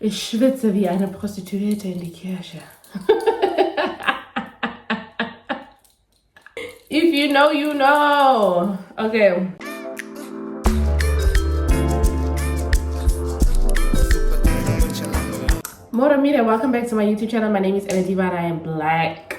Ich schwitze wie eine Prostituierte in die Kirche. If you know, you know. Okay. Mora Mira, welcome back to my YouTube channel. My name is Ann-Adeva and I am black.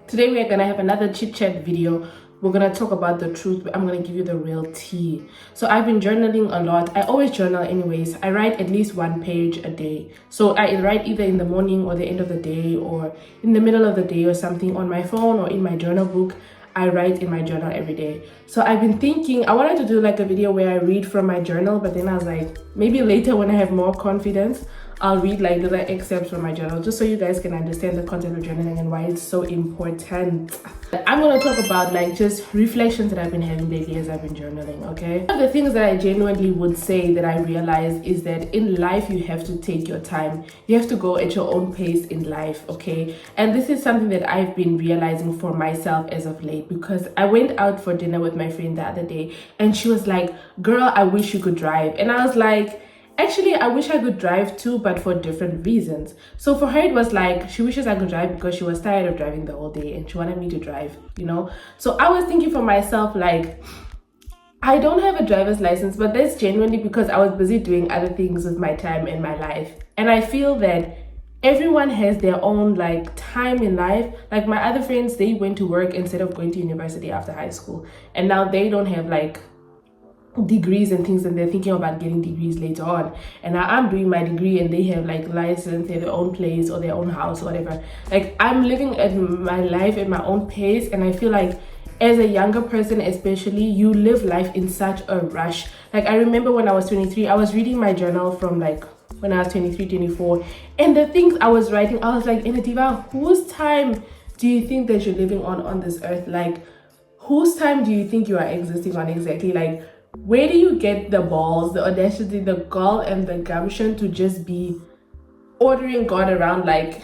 Today we are gonna have another chit chat video. We're gonna talk about the truth. I'm gonna give you the real tea. So I've been journaling a lot. I always journal anyways. I write at least 1 page a day. So I write either in the morning or the end of the day or in the middle of the day or something on my phone or in my journal book. I write in my journal every day. So I've been thinking I wanted to do like a video where I read from my journal, but then I was like, maybe later when I have more confidence, I'll read like little excerpts from my journal just so you guys can understand the content of journaling and why it's so important. I'm gonna talk about like just reflections that I've been having lately as I've been journaling, okay? One of the things that I genuinely would say that I realize is that in life you have to take your time. You have to go at your own pace in life, okay? And this is something that I've been realizing for myself as of late because I went out for dinner with my friend the other day and she was like, girl, I wish you could drive. And I was like, actually, I wish I could drive too, but for different reasons. So for her, it was like, she wishes I could drive because she was tired of driving the whole day and she wanted me to drive, you know? So I was thinking for myself, like, I don't have a driver's license, but that's genuinely because I was busy doing other things with my time and my life. And I feel that everyone has their own like time in life. Like my other friends, they went to work instead of going to university after high school. And now they don't have like degrees and things and they're thinking about getting degrees later on, and now I'm doing my degree and they have like license, they have their own place or their own house or whatever. Like I'm living at my life at my own pace, and I feel like as a younger person especially, you live life in such a rush. Like I remember when I was 23, I was reading my journal from like when I was 23, 24, and the things I was writing, I was like, Ann-Adeva, whose time do you think that you're living on this earth? Like whose time do you think you are existing on exactly? Like where do you get the balls, the audacity, the gall and the gumption to just be ordering God around like,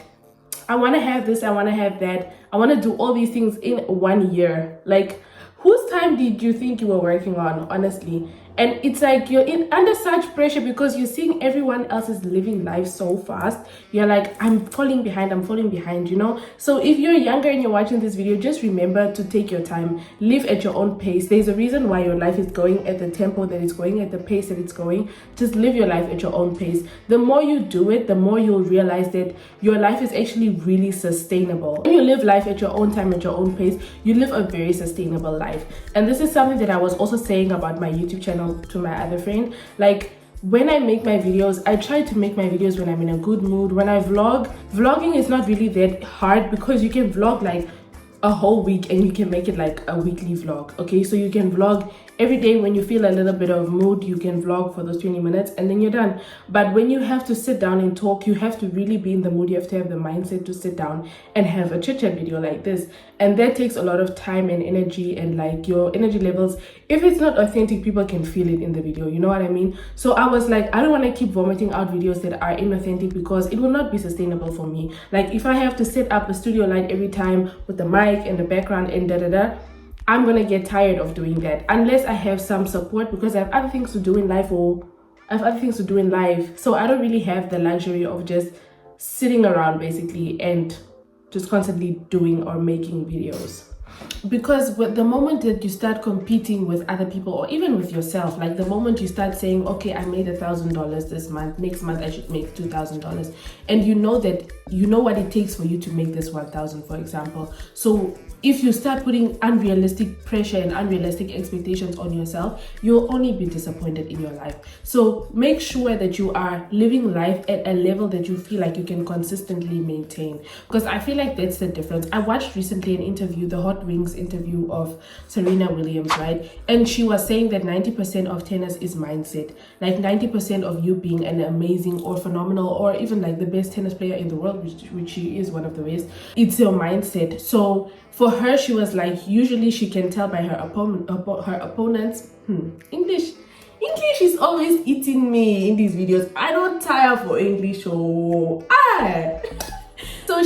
I want to have this, I want to have that, I want to do all these things in 1 year? Like whose time did you think you were working on, honestly? And it's like you're under such pressure because you're seeing everyone else is living life so fast. You're like, I'm falling behind, you know? So if you're younger and you're watching this video, just remember to take your time, live at your own pace. There's a reason why your life is going at the tempo that it's going, at the pace that it's going. Just live your life at your own pace. The more you do it, the more you'll realize that your life is actually really sustainable. When you live life at your own time, at your own pace, you live a very sustainable life. And this is something that I was also saying about my YouTube channel to my other friend. Like when I make my videos, I try to make my videos when I'm in a good mood. When I vlogging is not really that hard because you can vlog like a whole week and you can make it like a weekly vlog, okay? So you can vlog every day. When you feel a little bit of mood, you can vlog for those 20 minutes and then you're done. But when you have to sit down and talk, you have to really be in the mood. You have to have the mindset to sit down and have a chit chat video like this, and that takes a lot of time and energy, and like your energy levels, if it's not authentic, people can feel it in the video, you know what I mean? So I was like, I don't want to keep vomiting out videos that are inauthentic because it will not be sustainable for me. Like if I have to set up a studio light every time with the mic and the background and I'm gonna get tired of doing that unless I have some support, because I have other things to do in life, so I don't really have the luxury of just sitting around basically and just constantly doing or making videos. Because with the moment that you start competing with other people or even with yourself, like the moment you start saying, okay, I made $1,000 this month, next month I should make $2,000, and you know that you know what it takes for you to make this 1,000, for example. So if you start putting unrealistic pressure and unrealistic expectations on yourself, you'll only be disappointed in your life. So make sure that you are living life at a level that you feel like you can consistently maintain, because I feel like that's the difference. I watched recently an interview, the Hot Wings interview of Serena Williams, right? And she was saying that 90% of tennis is mindset. Like 90% of you being an amazing or phenomenal or even like the best tennis player in the world, which she is one of the best, it's your mindset. So for her, she was like, usually she can tell by her opponents. English is always eating me in these videos. I don't tire for English. So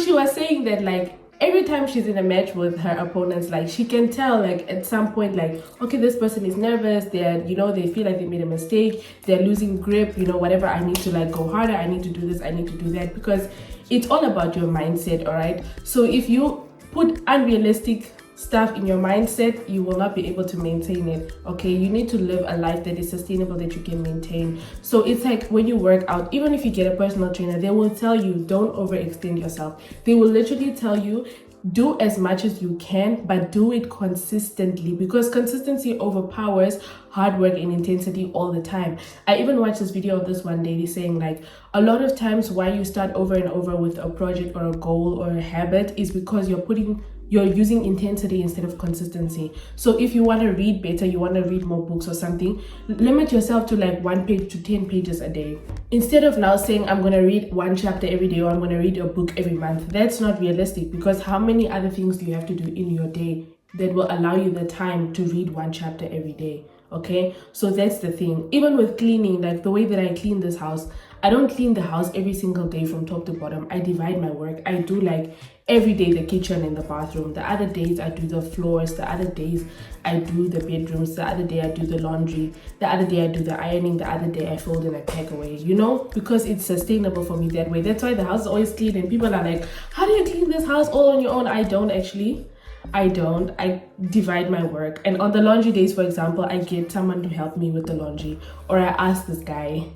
she was saying that like every time she's in a match with her opponents, like she can tell, like at some point, like, okay, this person is nervous, they're, you know, they feel like they made a mistake, they're losing grip, you know, whatever, I need to like go harder, I need to do this, I need to do that, because it's all about your mindset. All right, so if you put unrealistic stuff in your mindset, you will not be able to maintain it. Okay, you need to live a life that is sustainable, that you can maintain. So it's like when you work out, even if you get a personal trainer, they will tell you don't overextend yourself. They will literally tell you do as much as you can, but do it consistently, because consistency overpowers hard work and intensity all the time. I even watched this video of this one lady saying, like, a lot of times why you start over and over with a project or a goal or a habit is because you're using intensity instead of consistency. So if you want to read better, you want to read more books or something, limit yourself to like 1 page to 10 pages a day. Instead of now saying, I'm going to read 1 chapter every day, or I'm going to read a book every month. That's not realistic, because how many other things do you have to do in your day that will allow you the time to read 1 chapter every day? Okay, so that's the thing. Even with cleaning, like the way that I clean this house, I don't clean the house every single day from top to bottom. I divide my work. I do like every day the kitchen and the bathroom. The other days I do the floors. The other days I do the bedrooms. The other day I do the laundry. The other day I do the ironing. The other day I fold and I pack away, you know, because it's sustainable for me that way. That's why the house is always clean, and people are like, how do you clean this house all on your own? I don't actually. I divide my work. And on the laundry days, for example, I get someone to help me with the laundry, or I ask this guy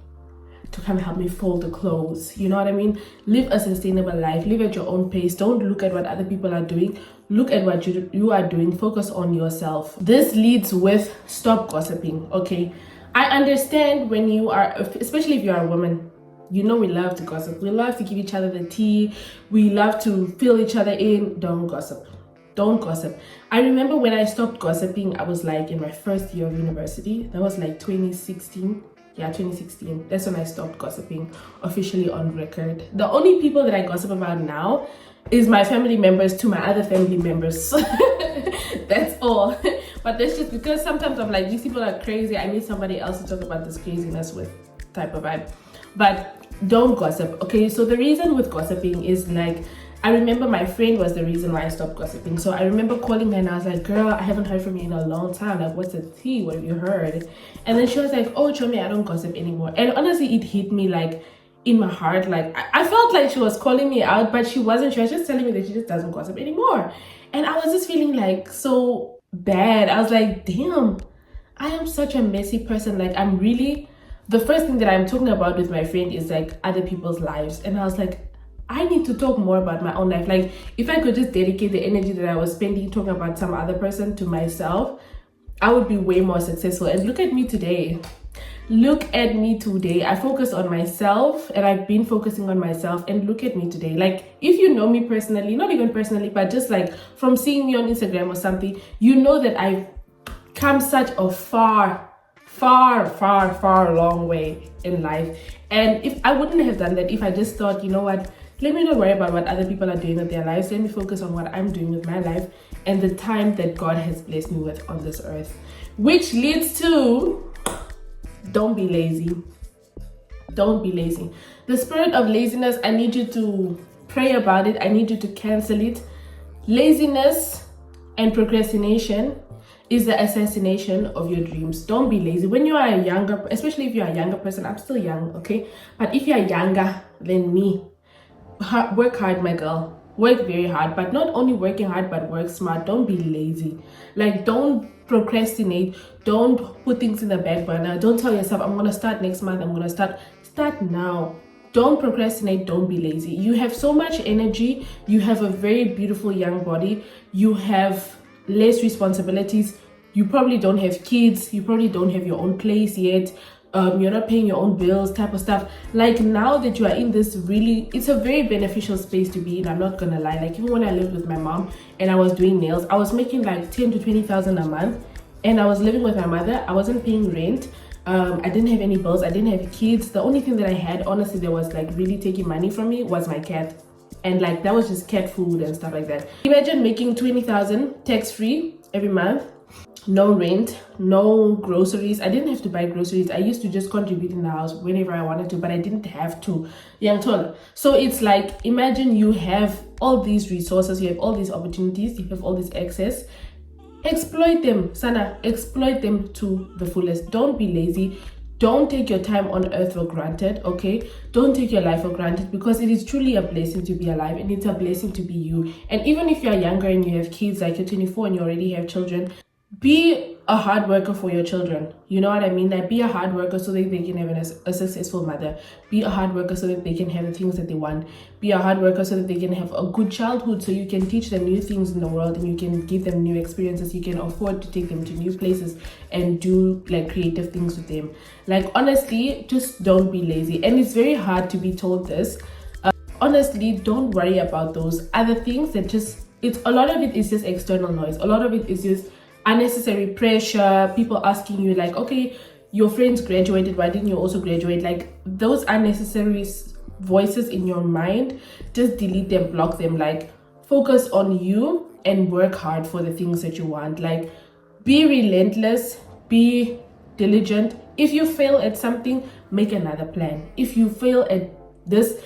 to come help me fold the clothes. You know what I mean? Live a sustainable life. Live at your own pace. Don't look at what other people are doing. Look at what you are doing. Focus on yourself. This leads with stop gossiping. Okay, I understand when you are, especially if you are a woman, you know, we love to gossip. We love to give each other the tea. We love to fill each other in. Don't gossip. Don't gossip. I remember when I stopped gossiping, I was like in my first year of university. That was like 2016. Yeah, 2016. That's when I stopped gossiping officially on record. The only people that I gossip about now is my family members to my other family members. That's all. But that's just because sometimes I'm like, these people are crazy. I need somebody else to talk about this craziness with, type of vibe. But don't gossip. Okay, so the reason with gossiping is like, I remember my friend was the reason why I stopped gossiping. So I remember calling her and I was like, girl, I haven't heard from you in a long time. Like, what's the tea? What have you heard? And then she was like, oh, Chomi, I don't gossip anymore. And honestly, it hit me like in my heart. Like, I felt like she was calling me out, but she wasn't. She was just telling me that she just doesn't gossip anymore. And I was just feeling like so bad. I was like, damn, I am such a messy person. Like, I'm really, the first thing that I'm talking about with my friend is like other people's lives. And I was like, I need to talk more about my own life. Like, if I could just dedicate the energy that I was spending talking about some other person to myself, I would be way more successful. And look at me today. Look at me today. I focused on myself, and I've been focusing on myself, and look at me today. Like, if you know me personally, not even personally, but just like from seeing me on Instagram or something, you know that I've come such a far long way in life. And if I wouldn't have done that, if I just thought, you know what, let me not worry about what other people are doing with their lives. Let me focus on what I'm doing with my life and the time that God has blessed me with on this earth. Which leads to, don't be lazy. Don't be lazy. The spirit of laziness, I need you to pray about it. I need you to cancel it. Laziness and procrastination is the assassination of your dreams. Don't be lazy. When you are a younger, especially if you are a younger person, I'm still young, okay? But if you are younger than me, work hard, my girl. Work very hard, but not only working hard, but work smart. Don't be lazy. Like, don't procrastinate. Don't put things in the back burner. Don't tell yourself, I'm gonna start next month. I'm gonna start now. Don't procrastinate. Don't be lazy. You have so much energy. You have a very beautiful young body. You have less responsibilities. You probably don't have kids. You probably don't have your own place yet. You're not paying your own bills, type of stuff. Like, now that you are in this, really, it's a very beneficial space to be in. I'm not gonna lie. Like, even when I lived with my mom and I was doing nails, I was making like 10 to 20,000 a month, and I was living with my mother. I wasn't paying rent. I didn't have any bills. I didn't have kids. The only thing that I had, honestly, that was like really taking money from me was my cat. And like, that was just cat food and stuff like that. Imagine making 20,000 tax-free every month. No rent, no groceries. I didn't have to buy groceries. I used to just contribute in the house whenever I wanted to, but I didn't have to. So it's like, imagine you have all these resources, you have all these opportunities, you have all this access. Exploit them, Sana. Exploit them to the fullest. Don't be lazy. Don't take your time on earth for granted, okay? Don't take your life for granted, because it is truly a blessing to be alive, and it's a blessing to be you. And even if you're younger and you have kids, like you're 24 and you already have children, be a hard worker for your children. You know what I mean? Like, be a hard worker so that they can have a successful mother. Be a hard worker so that they can have the things that they want. Be a hard worker so that they can have a good childhood, so you can teach them new things in the world and you can give them new experiences. You can afford to take them to new places and do like creative things with them. Like, honestly, just don't be lazy. And it's very hard to be told this. Honestly, don't worry about those other things that a lot of it is just external noise. A lot of it is just unnecessary pressure, people asking you like, okay, your friends graduated, why didn't you also graduate? Like, those unnecessary voices in your mind, just delete them, block them. Like, focus on you and work hard for the things that you want. Like, be relentless, be diligent. If you fail at something, make another plan. If you fail at this,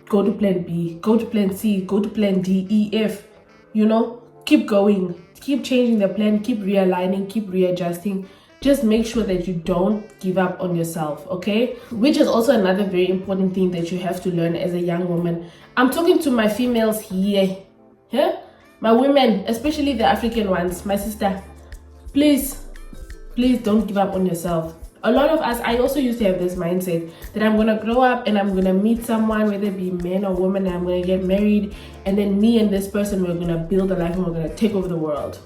go to plan B, go to plan C, go to plan D, E, F. You know, keep going. Keep changing the plan, keep realigning, keep readjusting. Just make sure that you don't give up on yourself, okay? Which is also another very important thing that you have to learn as a young woman. I'm talking to my females here, yeah? My women, especially the African ones, my sister. Please don't give up on yourself. A lot of us, I also used to have this mindset that I'm gonna grow up and I'm gonna meet someone, whether it be man or woman, and I'm gonna get married, and then me and this person, we're gonna build a life and we're gonna take over the world.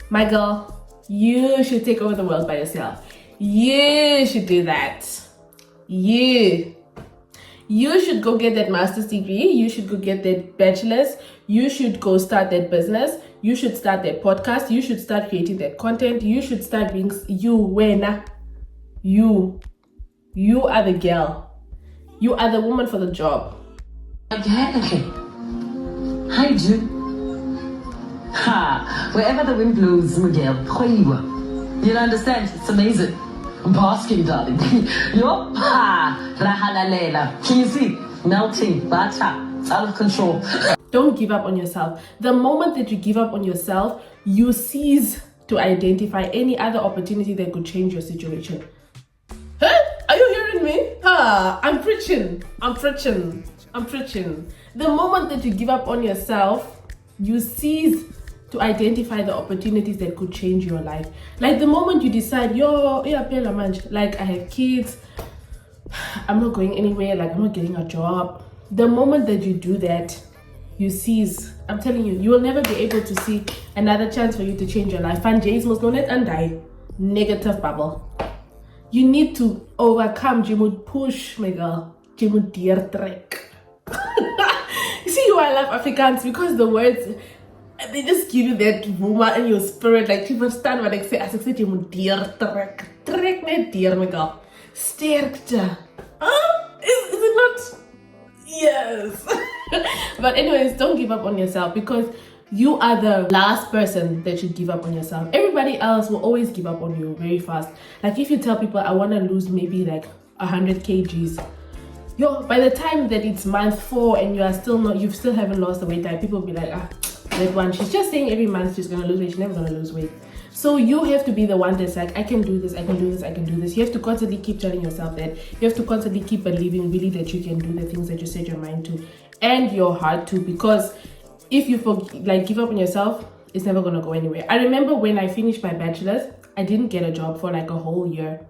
My girl, you should take over the world by yourself. You should do that. You should go get that master's degree. You should go get that bachelor's. You should go start that business. You should start that podcast. You should start creating that content. You should start being you, Wena. You are the girl. You are the woman for the job. Hi, June. Ha! Wherever the wind blows, Miguel, you understand? It's amazing. I'm basking, darling. Yo, ha! Rahalalela. Can you see? Melting, butter. It's out of control. Don't give up on yourself. The moment that you give up on yourself, you cease to identify any other opportunity that could change your situation. Huh? Are you hearing me? I'm preaching. The moment that you give up on yourself, you cease to identify the opportunities that could change your life. Like, the moment you decide, like, I have kids, I'm not going anywhere, like, I'm not getting a job. The moment that you do that, you cease. I'm telling you, you will never be able to see another chance for you to change your life. And James must not let and die. Negative bubble. You need to overcome. You would push, my girl. You would dear trek. You see why I love Afrikaans? Because the words, they just give you that woman in your spirit. Like, you understand what I say. As I said, you would dear trek. Trek net dear, my girl. Sterkte. Is it not? Yes. But anyways, don't give up on yourself, because you are the last person that should give up on yourself. Everybody else will always give up on you very fast. Like, if you tell people, I want to lose maybe like 100 kgs, by the time that it's month 4 and you still haven't lost the weight, that people will be like, that one, she's just saying every month she's gonna lose weight, she's never gonna lose weight. So you have to be the one that's like, I can do this, I can do this, I can do this. You have to constantly keep telling yourself that. You have to constantly keep believing really that you can do the things that you set your mind to and your heart to, because if you give up on yourself, it's never gonna go anywhere. I remember when I finished my bachelor's, I didn't get a job for like a whole year.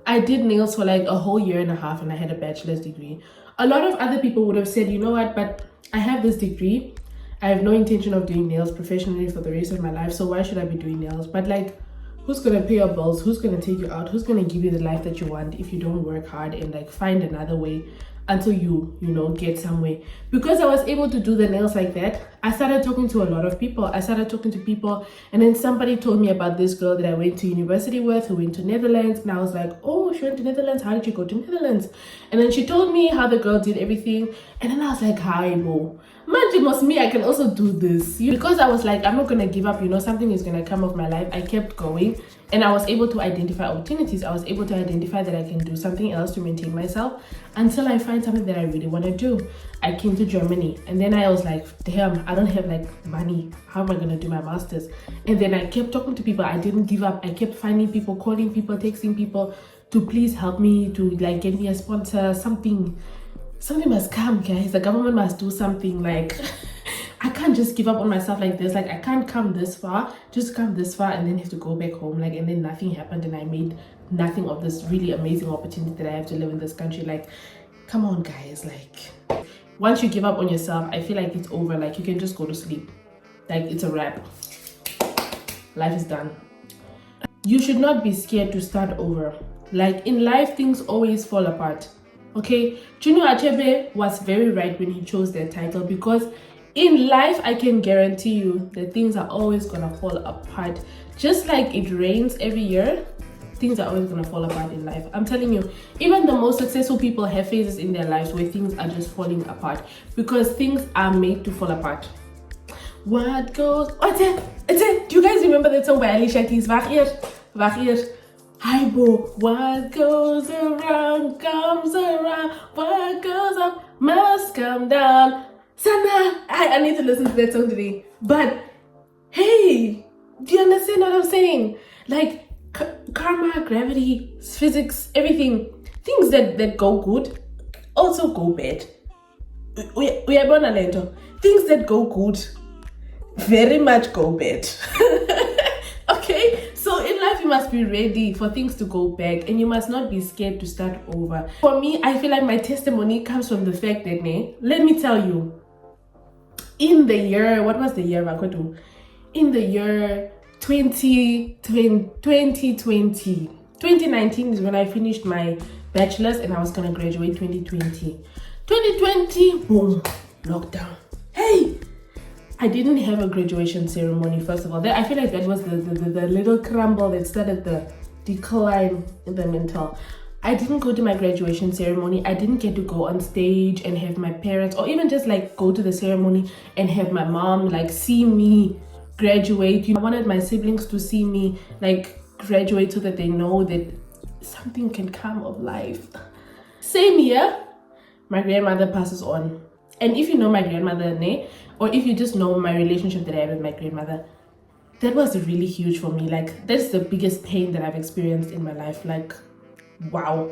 I did nails for like a whole year and a half, and I had a bachelor's degree. A lot of other people would have said, you know what, but I have this degree. I have no intention of doing nails professionally for the rest of my life, so why should I be doing nails? But like, who's gonna pay your bills? Who's gonna take you out? Who's gonna give you the life that you want if you don't work hard and like find another way until you get somewhere? Because I was able to do the nails like that, I started talking to a lot of people. And then somebody told me about this girl that I went to university with, who went to Netherlands, and I was like, oh oh, she went to Netherlands. How did you go to Netherlands? And then she told me how the girl did everything. And then I was like, hi, Mo. Imagine was me, I can also do this. Because I was like, I'm not going to give up. You know, something is going to come of my life. I kept going. And I was able to identify opportunities. I was able to identify that I can do something else to maintain myself until I find something that I really want to do. I came to Germany. And then I was like, damn, I don't have like money. How am I going to do my master's? And then I kept talking to people. I didn't give up. I kept finding people, calling people, texting people to please help me, to like get me a sponsor, something must come, guys. The government must do something. Like, I can't just give up on myself like this. Like, I can't come this far, just come this far and then have to go back home. Like, and then nothing happened and I made nothing of this really amazing opportunity that I have to live in this country. Like, come on, guys. Like, once you give up on yourself, I feel like it's over. Like, you can just go to sleep. Like, it's a wrap. Life is done. You should not be scared to start over. Like, in life, things always fall apart. Okay, Junior Achebe was very right when he chose that title, because in life I can guarantee you that things are always gonna fall apart. Just like it rains every year, things are always gonna fall apart in life. I'm telling you, even the most successful people have phases in their lives where things are just falling apart, because things are made to fall apart. What goes? What's it? Do you guys remember that song by Alicia Keys? Wag eers. Hi, bo. What goes around comes around. What goes up must come down. Sana, I need to listen to that song today. But hey, do you understand what I'm saying? Like karma, gravity, physics, everything. Things that go good also go bad. We are born a lento. Things that go good very much go bad. Okay, so in life you must be ready for things to go back, and you must not be scared to start over. For me, I feel like my testimony comes from the fact that, let me tell you, in the year, what was the year, Makoto? In the year 2019 is when I finished my bachelor's, and I was gonna graduate 2020. 2020, boom, lockdown. Hey, I didn't have a graduation ceremony, first of all. I feel like that was the little crumble that started the decline in the mental. I didn't go to my graduation ceremony. I didn't get to go on stage and have my parents, or even just like go to the ceremony and have my mom like see me graduate. I wanted my siblings to see me like graduate so that they know that something can come of life. Same year, my grandmother passes on. And if you know my grandmother, or if you just know my relationship that I have with my grandmother, that was really huge for me. Like, that's the biggest pain that I've experienced in my life. Like, wow.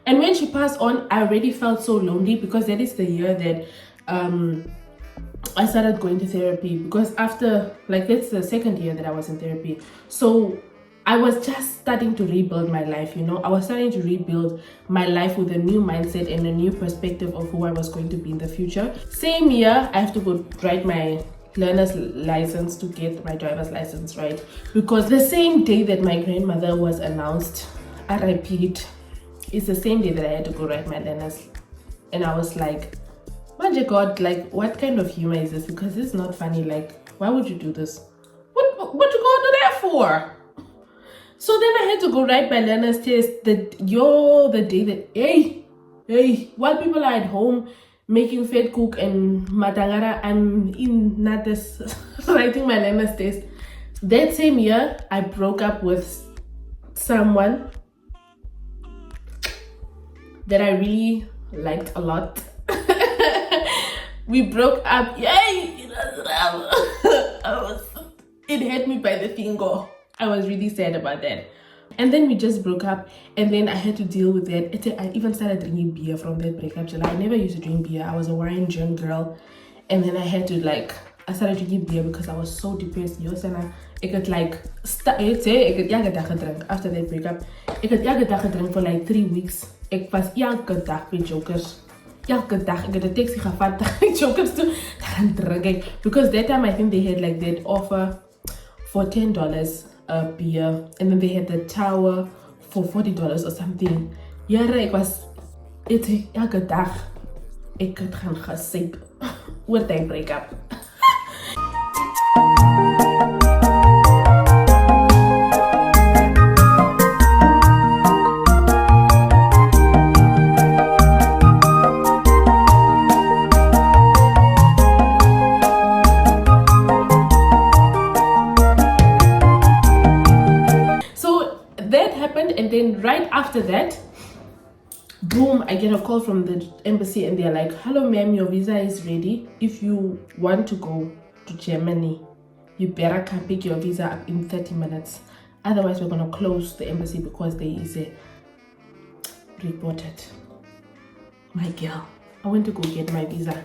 And when she passed on, I already felt so lonely, because that is the year that I started going to therapy. Because after, like, that's the second year that I was in therapy. So I was just starting to rebuild my life, I was starting to rebuild my life with a new mindset and a new perspective of who I was going to be in the future. Same year, I have to go write my learner's license to get my driver's license, right? Because the same day that my grandmother was announced, I repeat, it's the same day that I had to go write my learner's. And I was like, my God, like, what kind of humor is this? Because it's not funny. Like, why would you do this? What you gonna do that for? So then I had to go write my learner's test the day that, hey, while people are at home making fed cook and matangara, I'm in Natas writing my learner's test. That same year, I broke up with someone that I really liked a lot. We broke up. Yay! It hit me by the finger. I was really sad about that. And then we just broke up, and then I had to deal with that. I even started drinking beer from that breakup. I never used to drink beer. I was a wine gin girl. And then I had to I started drinking beer because I was so depressed. I could after that breakup. I could drink for like 3 weeks. I was elke dag by jokers. Elke dag. I got a taxi gevat jokers to drink. Because that time I think they had like that offer for $10 a beer, and then they had the tower for $40 or something. Ja, ek was elke dag ek het gaan gesyp oor die break-up. And then right after that, boom, I get a call from the embassy and they're like, hello ma'am, your visa is ready. If you want to go to Germany, you better come pick your visa up in 30 minutes. Otherwise, we're going to close the embassy because there is a reported. My girl, I went to go get my visa.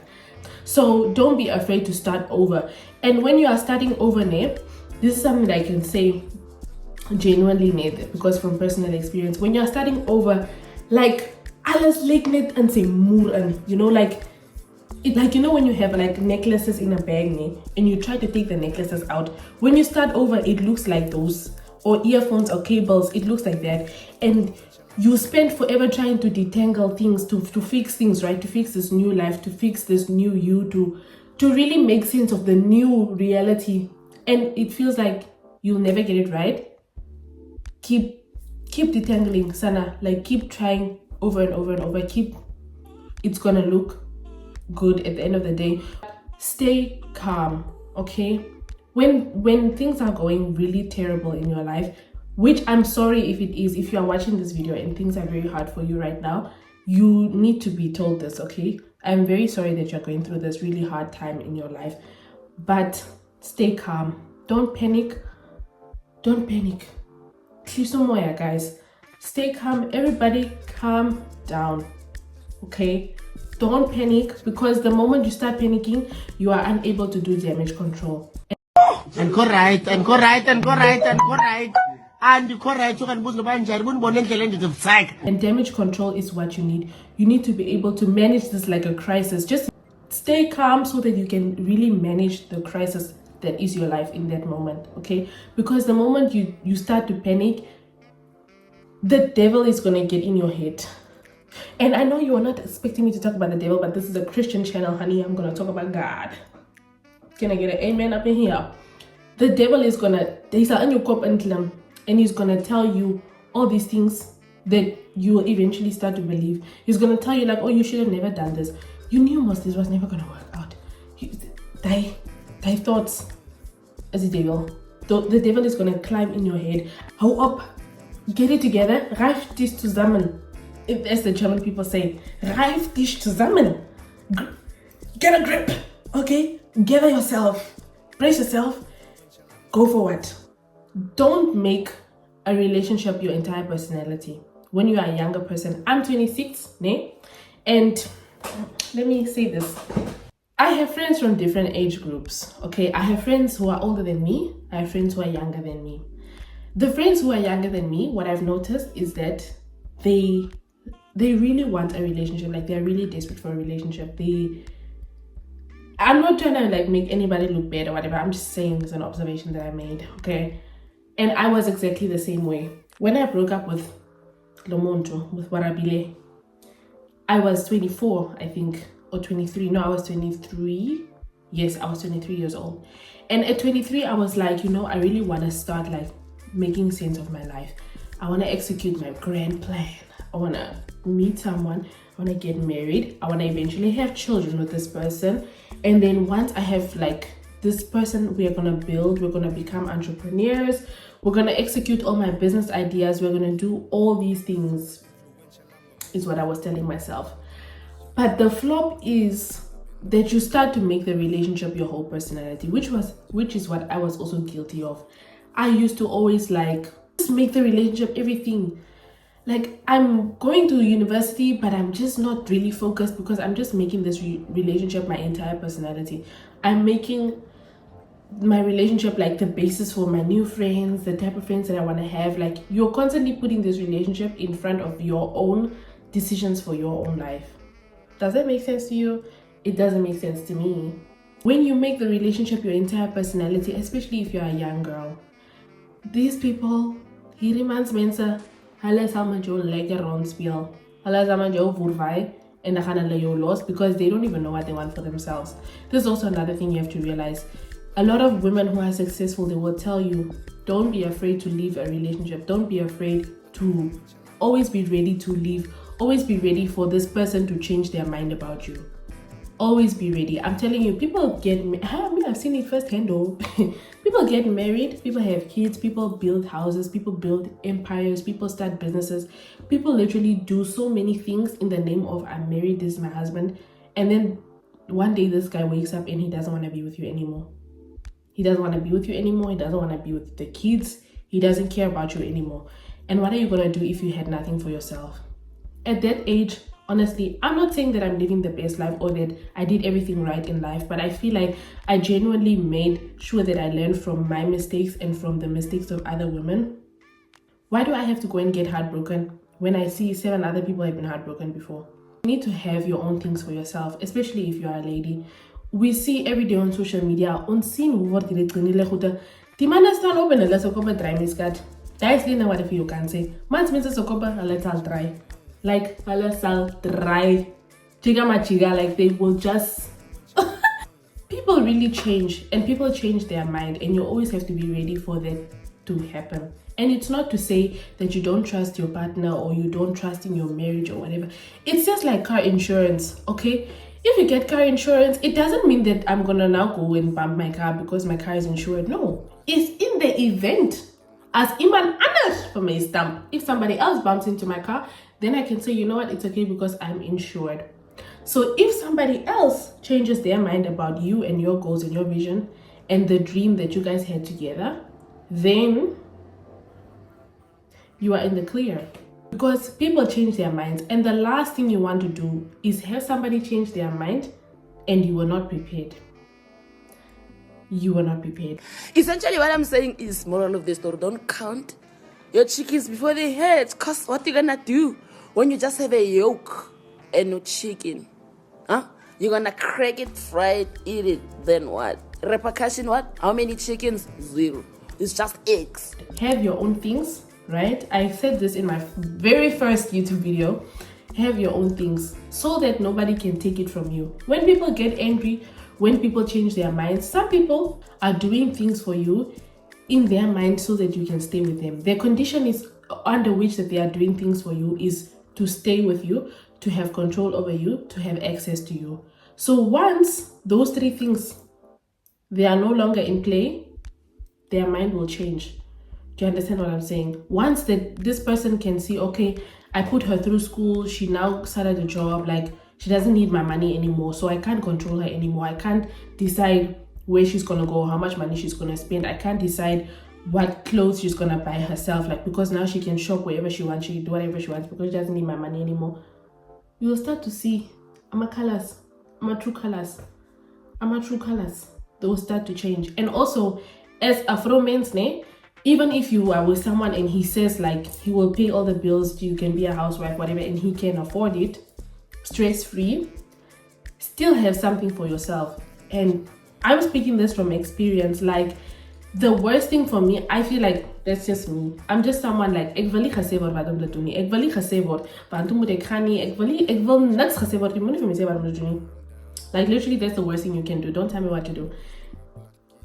So don't be afraid to start over. And when you are starting over, this is something that I can say genuinely, because from personal experience, when you're starting over, like alles lyk net in sy moer in, you know, like when you have like necklaces in a bag, and you try to take the necklaces out, when you start over, it looks like those, or earphones or cables, it looks like that, and you spend forever trying to detangle things, to fix things, right? To fix this new life, to fix this new you, to really make sense of the new reality, and it feels like you'll never get it right. Keep detangling, Sana. Like, keep trying over and over and over. It's gonna look good at the end of the day. Stay calm, okay? When things are going really terrible in your life, which I'm sorry if it is, if you are watching this video and things are very hard for you right now, you need to be told this, okay? I'm very sorry that you're going through this really hard time in your life, but stay calm. Don't panic. Moya, guys. Stay calm. Everybody calm down, okay? Don't panic, because the moment you start panicking, you are unable to do damage control. And go right. You can boost the banjo, and damage control is what you need. You need to be able to manage this like a crisis. Just stay calm so that you can really manage the crisis that is your life in that moment, okay? Because the moment you start to panic, the devil is gonna get in your head. And I know you are not expecting me to talk about the devil, but this is a Christian channel, honey. I'm gonna talk about God. Can I get an amen up in here? The devil is gonna, and he's gonna tell you all these things that you will eventually start to believe. He's gonna tell you like, oh, you should have never done this. You knew most this was never gonna work out. Die thoughts as the devil. The devil is gonna climb in your head. Hou up. Get it together. Reif dich zusammen. As the German people say, reif dich zusammen. Get a grip. Okay? Gather yourself. Brace yourself. Go forward. Don't make a relationship your entire personality. When you are a younger person, I'm 26, and let me say this. I have friends from different age groups, okay? I have friends who are older than me. I have friends who are younger than me. The friends who are younger than me, what I've noticed is that they really want a relationship. Like, they're really desperate for a relationship. I'm not trying to like make anybody look bad or whatever. I'm just saying it's an observation that I made, okay? And I was exactly the same way. When I broke up with Lomonto, with Warabile, I was 24, I think, or 23. No, I was 23. Yes, I was 23 years old. And at 23, I was like, I really want to start like making sense of my life. I want to execute my grand plan. I want to meet someone. I want to get married. I want to eventually have children with this person. And then once I have like this person, we are going to build, we're going to become entrepreneurs. We're going to execute all my business ideas. We're going to do all these things, is what I was telling myself. But the flop is that you start to make the relationship your whole personality, which is what I was also guilty of. I used to always like just make the relationship everything. Like, I'm going to university, but I'm just not really focused because I'm just making this relationship my entire personality. I'm making my relationship like the basis for my new friends, the type of friends that I want to have. Like, you're constantly putting this relationship in front of your own decisions for your own life. Does that make sense to you? It doesn't make sense to me. When you make the relationship your entire personality, especially if you're a young girl, these people, he reminds me, hulle sal met jou lekker rondspeel. Hulle sal met jou voorbij en dan gaan hulle jou los because they don't even know what they want for themselves. This is also another thing you have to realize. A lot of women who are successful, they will tell you, don't be afraid to leave a relationship. Don't be afraid to always be ready to leave. Always be ready for this person to change their mind about you. Always be ready. I'm telling you, people I've seen it firsthand though. People get married, people have kids, people build houses, people build empires, people start businesses, people literally do so many things in the name of I'm married, this is my husband, and then one day this guy wakes up and he doesn't want to be with you anymore. He doesn't want to be with you anymore. He doesn't want to be with the kids. He doesn't care about you anymore. And what are you going to do if you had nothing for yourself? At that age, honestly, I'm not saying that I'm living the best life or that I did everything right in life, but I feel like I genuinely made sure that I learned from my mistakes and from the mistakes of other women. Why do I have to go and get heartbroken when I see 7 other people have been heartbroken before? You need to have your own things for yourself, especially if you are a lady. We see every day on social media, on scene who word die die manne staan op en hulle is ook op 'n dry miskat. Daar is nie wat if you can say. Mans mense is ook op hulle sal dry. Like hulle sal dry. Chiga, like they will just people really change, and people change their mind, and you always have to be ready for that to happen. And it's not to say that you don't trust your partner or you don't trust in your marriage or whatever. It's just like car insurance, okay? If you get car insurance, it doesn't mean that I'm gonna now go and bump my car because my car is insured. No, it's in the event as iman anders for my stamp. If somebody else bumps into my car, then I can say, you know what, it's okay because I'm insured. So if somebody else changes their mind about you and your goals and your vision and the dream that you guys had together, then you are in the clear. Because people change their minds, and the last thing you want to do is have somebody change their mind and you were not prepared. You were not prepared. Essentially, what I'm saying is, moral of the story, don't count your chickens before they hatch. Cause what you gonna do when you just have a yolk and no chicken? Huh? You're gonna crack it, fry it, eat it, then what? Repercussion what? How many chickens? 0. It's just eggs. Have your own things, right? I said this in my very first YouTube video. Have your own things so that nobody can take it from you. When people get angry, when people change their minds, some people are doing things for you in their mind so that you can stay with them. Their condition is under which that they are doing things for you is to stay with you, to have control over you, to have access to you. So once those 3 things, they are no longer in play, their mind will change. Do you understand what I'm saying? Once that this person can see, okay, I put her through school, she now started a job, like she doesn't need my money anymore, so I can't control her anymore. I can't decide where she's gonna go, how much money she's gonna spend. I can't decide what clothes she's gonna buy herself, like because now she can shop wherever she wants, she can do whatever she wants because she doesn't need my money anymore. You will start to see, I'm a true colors. They will start to change. And also, as Afro men's name, even if you are with someone and he says like he will pay all the bills, you can be a housewife, whatever, and he can afford it, stress-free, still have something for yourself. And I'm speaking this from experience. Like the worst thing for me, I feel like that's just me. I'm just someone like ek wil nie gesê word wat om te doen nie. Ek wil nie gesê word want toe moet ek gaan nie. Ek wil niks gesê word. Jy moet nie vir my sê wat om te doen nie. Like literally that's the worst thing you can do. Don't tell me what to do.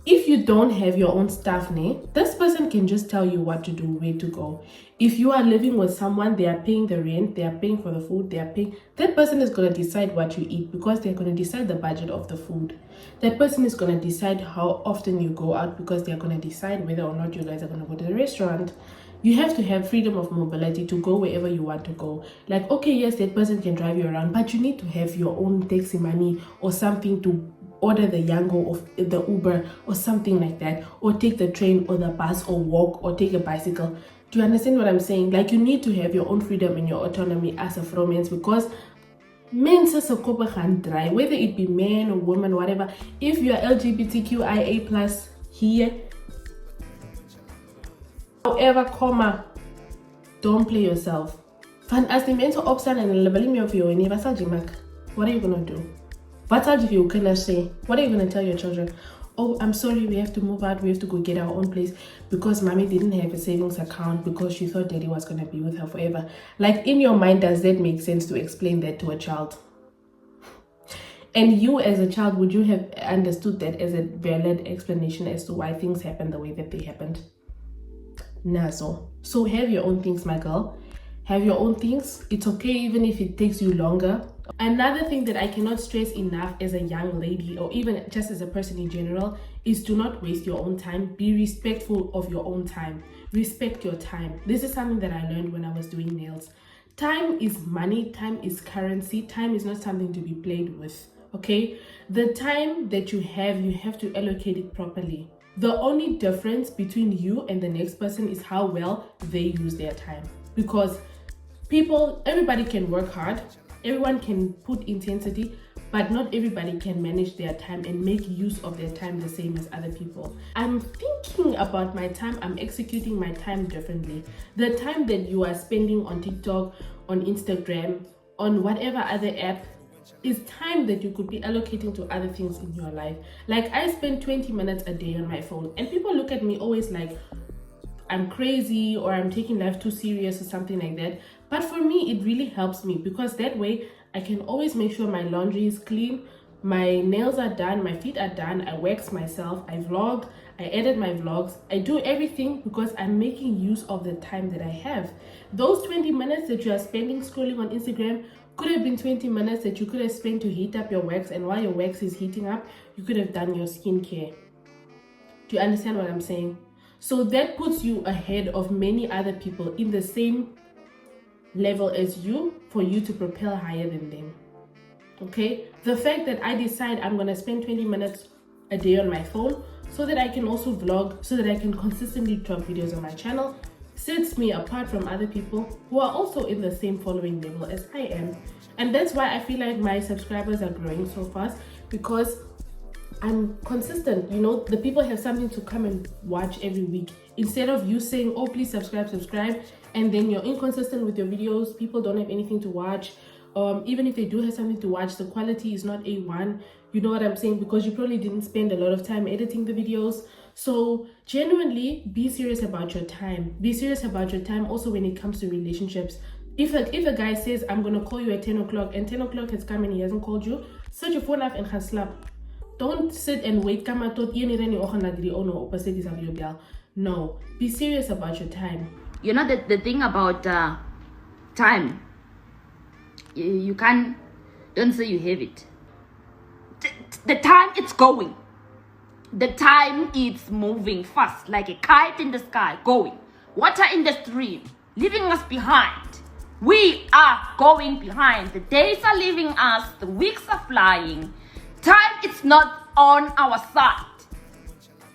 If you don't have your own stuff, this person can just tell you what to do, where to go. If you are living with someone, they are paying the rent, they are paying for the food, they are paying. That person is going to decide what you eat because they're going to decide the budget of the food. That person is going to decide how often you go out because they're going to decide whether or not you guys are going to go to the restaurant. You have to have freedom of mobility to go wherever you want to go. Like, okay, yes, that person can drive you around, but you need to have your own taxi money or something to order the Yango or the Uber or something like that, or take the train or the bus or walk or take a bicycle. Do you understand what I'm saying? Like you need to have your own freedom and your autonomy as a romance, because men says a couple can dry, whether it be man or woman, whatever. If you are LGBTQIA plus here, however, don't play yourself. Van as the mental option and leveling of your universal jimak, what are you gonna do? What if you cannot say? What are you going to tell your children? Oh, I'm sorry, we have to move out. We have to go get our own place because mommy didn't have a savings account because she thought daddy was going to be with her forever. Like in your mind, does that make sense to explain that to a child? And you as a child, would you have understood that as a valid explanation as to why things happened the way that they happened? Nah, so have your own things, my girl. have your own things. It's okay even if it takes you longer. Another thing that I cannot stress enough as a young lady, or even just as a person in general, is do not waste your own time. Be respectful of your own time. Respect your time. This is something that I learned when I was doing nails. Time is money. Time is currency. Time is not something to be played with. Okay? The time that you have to allocate it properly. The only difference between you and the next person is how well they use their time. Because everybody can work hard. Everyone can put intensity, but not everybody can manage their time and make use of their time the same as other people. I'm thinking about my time. I'm executing my time differently. The time that you are spending on TikTok, on Instagram, on whatever other app is time that you could be allocating to other things in your life. Like I spend 20 minutes a day on my phone, and people look at me always like I'm crazy or I'm taking life too serious or something like that. But for me, it really helps me because that way I can always make sure my laundry is clean, my nails are done, my feet are done, I wax myself, I vlog, I edit my vlogs, I do everything because I'm making use of the time that I have. Those 20 minutes that you are spending scrolling on Instagram could have been 20 minutes that you could have spent to heat up your wax, and while your wax is heating up, you could have done your skincare. Do you understand what I'm saying? So that puts you ahead of many other people in the same level as you, for you to propel higher than them. Okay, the fact that I decide I'm gonna spend 20 minutes a day on my phone so that I can also vlog, so that I can consistently drop videos on my channel, sets me apart from other people who are also in the same following level as I am. And that's why I feel like my subscribers are growing so fast, because I'm consistent. You know, the people have something to come and watch every week, instead of you saying, oh, please subscribe, and then you're inconsistent with your videos. People don't have anything to watch. Even if they do have something to watch, the quality is not A1. You know what I'm saying? Because you probably didn't spend a lot of time editing the videos. So genuinely be serious about your time. Be serious about your time also when it comes to relationships. If a guy says, I'm gonna call you at 10 o'clock, and 10 o'clock has come and he hasn't called you, set your phone up and gaan slap. Don't sit and wait. No, be serious about your time. You know the thing about time, you can't, don't say you have it. The time it's going, the time it's moving fast like a kite in the sky, going, water in the stream, leaving us behind. We are going behind. The days are leaving us, the weeks are flying. Time it's not on our side.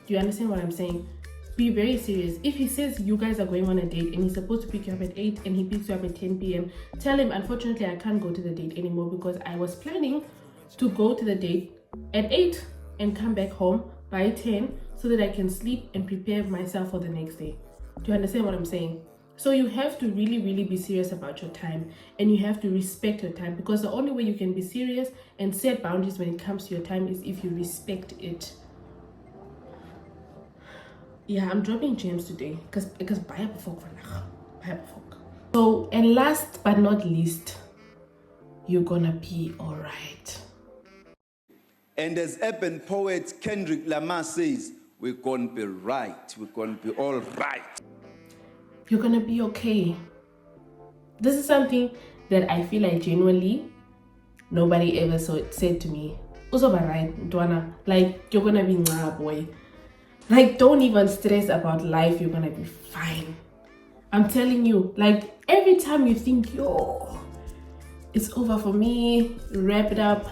Do you understand what I'm saying? Be very serious. If he says you guys are going on a date and he's supposed to pick you up at 8 and he picks you up at 10 p.m, tell him, unfortunately, I can't go to the date anymore because I was planning to go to the date at 8 and come back home by 10 so that I can sleep and prepare myself for the next day. Do you understand what I'm saying? So you have to really, really be serious about your time, and you have to respect your time, because the only way you can be serious and set boundaries when it comes to your time is if you respect it. Yeah, I'm dropping gems today because baie bevolk vandag. Baie bevolk. So, and last but not least, you're gonna be alright. And as urban poet Kendrick Lamar says, we're gonna be right. We're gonna be all right. You're gonna be okay. This is something that I feel like genuinely nobody ever said to me. Uzoba right, Dwana. Like, you're gonna be nah, boy. Like, don't even stress about life. You're gonna be fine. I'm telling you, like, every time you think, yo, it's over for me, wrap it up,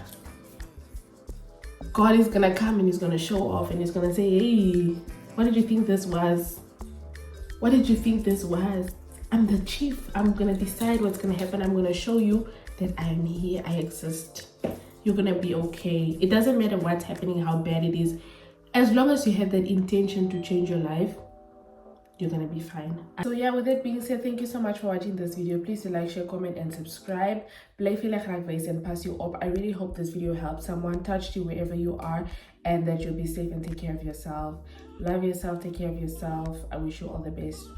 God is gonna come and he's gonna show off and he's gonna say, hey, what did you think this was? What did you think this was? I'm the chief. I'm gonna decide what's gonna happen. I'm gonna show you that I'm here. I exist. You're gonna be okay. It doesn't matter what's happening, how bad it is. As long as you have that intention to change your life, you're gonna be fine. So yeah, with that being said, thank you so much for watching this video. Please do like, share, comment, and subscribe. And pass you up. I really hope this video helped someone, touched you wherever you are, and that you'll be safe and take care of yourself. Love yourself, take care of yourself. I wish you all the best.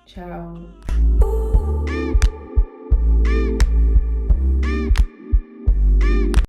Ciao.